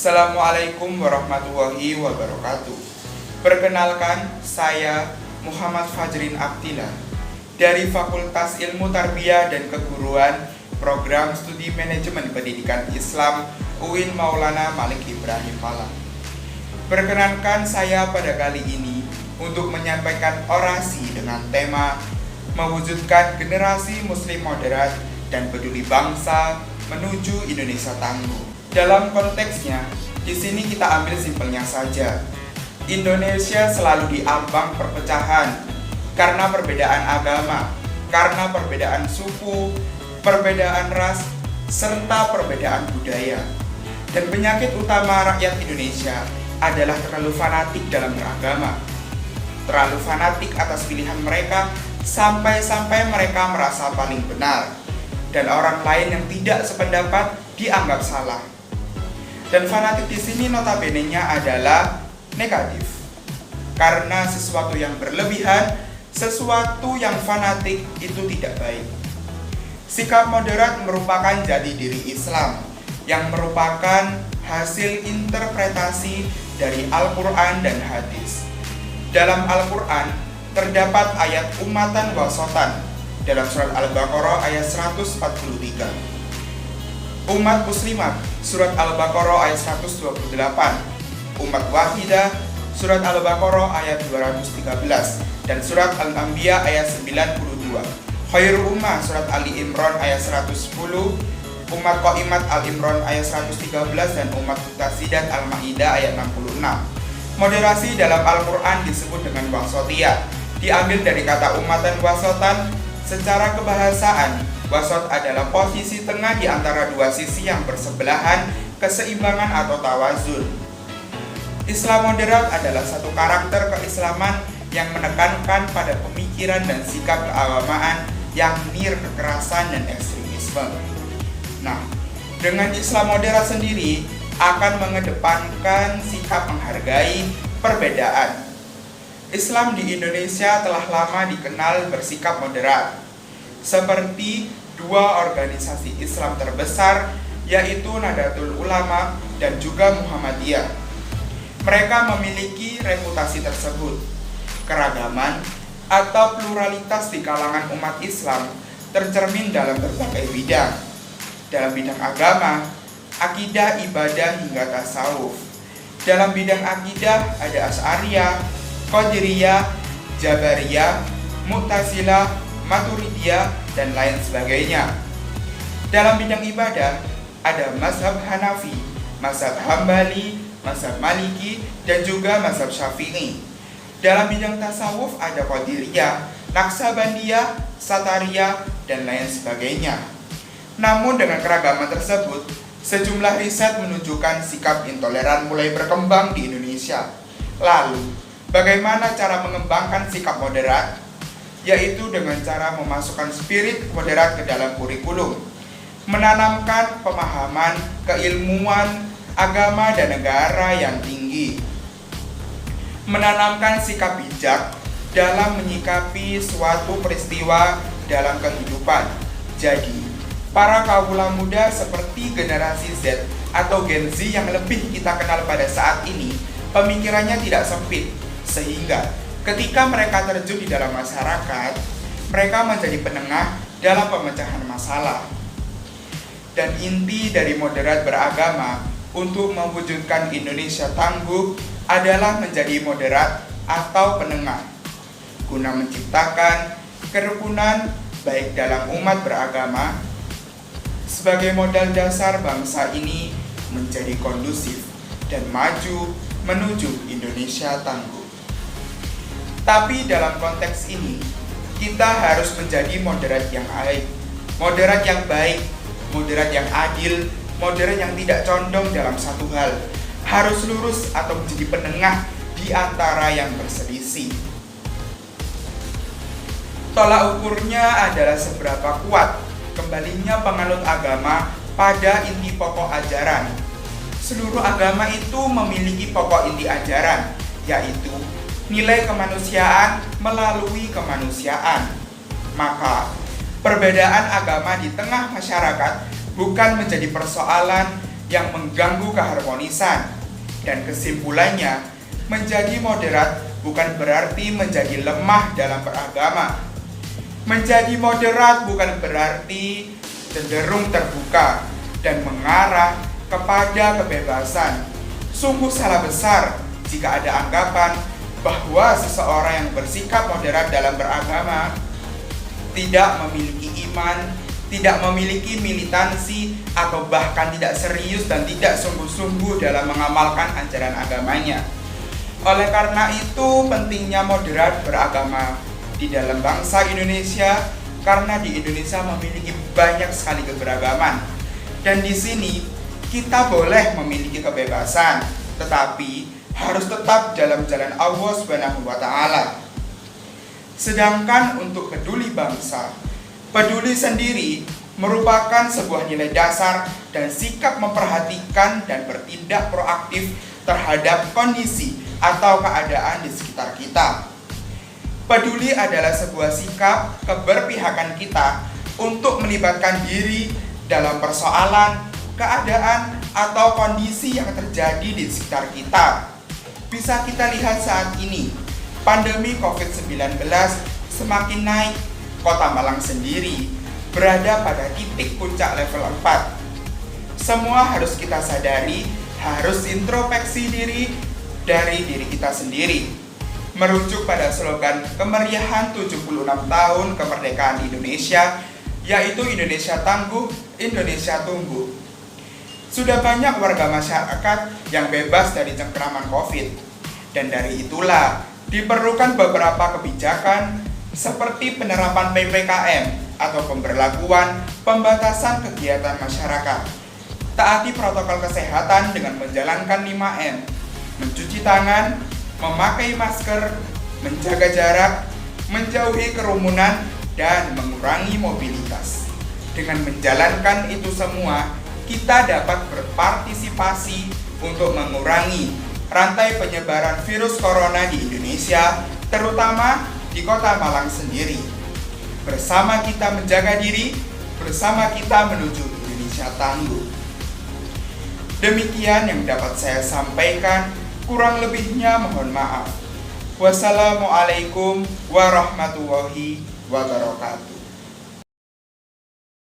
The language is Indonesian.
Assalamualaikum warahmatullahi wabarakatuh. Perkenalkan, saya Muhammad Fajrin Abdillah dari Fakultas Ilmu Tarbiyah dan Keguruan Program Studi Manajemen Pendidikan Islam UIN Maulana Malik Ibrahim Malang. Perkenankan saya pada kali ini untuk menyampaikan orasi dengan tema mewujudkan generasi muslim moderat dan peduli bangsa menuju Indonesia tangguh. Dalam konteksnya, di sini kita ambil simpelnya saja. Indonesia selalu diambang perpecahan karena perbedaan agama, karena perbedaan suku, perbedaan ras, serta perbedaan budaya. Dan penyakit utama rakyat Indonesia adalah terlalu fanatik dalam beragama. Terlalu fanatik atas pilihan mereka sampai-sampai mereka merasa paling benar. Dan orang lain yang tidak sependapat dianggap salah. Dan fanatik di sini notabene-nya adalah negatif. Karena sesuatu yang berlebihan, sesuatu yang fanatik itu tidak baik. Sikap moderat merupakan jati diri Islam yang merupakan hasil interpretasi dari Al-Quran dan hadis. Dalam Al-Quran terdapat ayat umatan wasotan dalam surat Al-Baqarah ayat 143. Umat muslimat surat Al-Baqarah ayat 128, umat wahidah surat Al-Baqarah ayat 213, dan surat Al-Anbiya ayat 92. Khairul ummah surat Ali Imran ayat 110, umat qaimat Al-Imran ayat 113, dan umat muktasidat Al-Maidah ayat 66. Moderasi dalam Al-Quran disebut dengan wasatiyah, diambil dari kata umatan wasotan. Secara kebahasaan, wasat adalah posisi tengah di antara dua sisi yang bersebelahan, keseimbangan atau tawazun. Islam moderat adalah satu karakter keislaman yang menekankan pada pemikiran dan sikap keagamaan yang nir kekerasan dan ekstremisme. Nah, dengan Islam moderat sendiri akan mengedepankan sikap menghargai perbedaan. Islam di Indonesia telah lama dikenal bersikap moderat, seperti dua organisasi Islam terbesar, yaitu Nahdlatul Ulama dan juga Muhammadiyah. Mereka memiliki reputasi tersebut. Keragaman atau pluralitas di kalangan umat Islam tercermin dalam berbagai bidang. Dalam bidang agama, akidah, ibadah, hingga tasawuf. Dalam bidang akidah ada Asy'ariyah, Qadiriyah, Jabariyah, Mu'tazilah, Maturidiyah, dan lain sebagainya. Dalam bidang ibadah ada mazhab Hanafi, mazhab Hambali, mazhab Maliki, dan juga mazhab Syafi'i. Dalam bidang tasawuf ada Qadiriyah, Naqsabandiyah, Satariyah, dan lain sebagainya. Namun dengan keragaman tersebut, sejumlah riset menunjukkan sikap intoleran mulai berkembang di Indonesia. Lalu, bagaimana cara mengembangkan sikap moderat? Yaitu dengan cara memasukkan spirit moderat ke dalam kurikulum, menanamkan pemahaman keilmuan, agama, dan negara yang tinggi, menanamkan sikap bijak dalam menyikapi suatu peristiwa dalam kehidupan. Jadi, para kaula muda seperti generasi Z atau Gen Z yang lebih kita kenal pada saat ini, pemikirannya tidak sempit, sehingga ketika mereka terjun di dalam masyarakat, mereka menjadi penengah dalam pemecahan masalah. Dan inti dari moderat beragama untuk mewujudkan Indonesia tangguh adalah menjadi moderat atau penengah, guna menciptakan kerukunan baik dalam umat beragama sebagai modal dasar bangsa ini menjadi kondusif dan maju menuju Indonesia tangguh. Tapi dalam konteks ini, kita harus menjadi moderat yang baik, moderat yang baik, moderat yang adil, moderat yang tidak condong dalam satu hal, harus lurus atau menjadi penengah di antara yang berselisih. Tolak ukurnya adalah seberapa kuat kembalinya penganut agama pada inti pokok ajaran. Seluruh agama itu memiliki pokok inti ajaran, yaitu nilai kemanusiaan melalui kemanusiaan. Maka, perbedaan agama di tengah masyarakat bukan menjadi persoalan yang mengganggu keharmonisan. Dan kesimpulannya, menjadi moderat bukan berarti menjadi lemah dalam beragama. Menjadi moderat bukan berarti cenderung terbuka dan mengarah kepada kebebasan. Sungguh salah besar jika ada anggapan bahwa seseorang yang bersikap moderat dalam beragama tidak memiliki iman, tidak memiliki militansi, atau bahkan tidak serius dan tidak sungguh-sungguh dalam mengamalkan ajaran agamanya. Oleh karena itu, pentingnya moderat beragama di dalam bangsa Indonesia, karena di Indonesia memiliki banyak sekali keberagaman. Dan di sini kita boleh memiliki kebebasan, tetapi harus tetap dalam jalan Allah Subhanahu wa Ta'ala. Sedangkan untuk peduli bangsa, peduli sendiri merupakan sebuah nilai dasar dan sikap memperhatikan dan bertindak proaktif terhadap kondisi atau keadaan di sekitar kita. Peduli adalah sebuah sikap keberpihakan kita untuk melibatkan diri dalam persoalan, keadaan, atau kondisi yang terjadi di sekitar kita. Bisa kita lihat saat ini, pandemi COVID-19 semakin naik. Kota Malang sendiri berada pada titik puncak level 4. Semua harus kita sadari, harus introspeksi diri dari diri kita sendiri. Merujuk pada slogan kemeriahan 76 tahun kemerdekaan Indonesia, yaitu Indonesia Tangguh, Indonesia Tumbuh. Sudah banyak warga masyarakat yang bebas dari cengkraman COVID, dan dari itulah diperlukan beberapa kebijakan seperti penerapan PPKM atau pemberlakuan pembatasan kegiatan masyarakat. Taati protokol kesehatan dengan menjalankan 5M, mencuci tangan, memakai masker, menjaga jarak, menjauhi kerumunan, dan mengurangi mobilitas. Dengan menjalankan itu semua, kita dapat berpartisipasi untuk mengurangi rantai penyebaran virus corona di Indonesia, terutama di Kota Malang sendiri. Bersama kita menjaga diri, bersama kita menuju Indonesia Tangguh. Demikian yang dapat saya sampaikan, kurang lebihnya mohon maaf. Wassalamualaikum warahmatullahi wabarakatuh.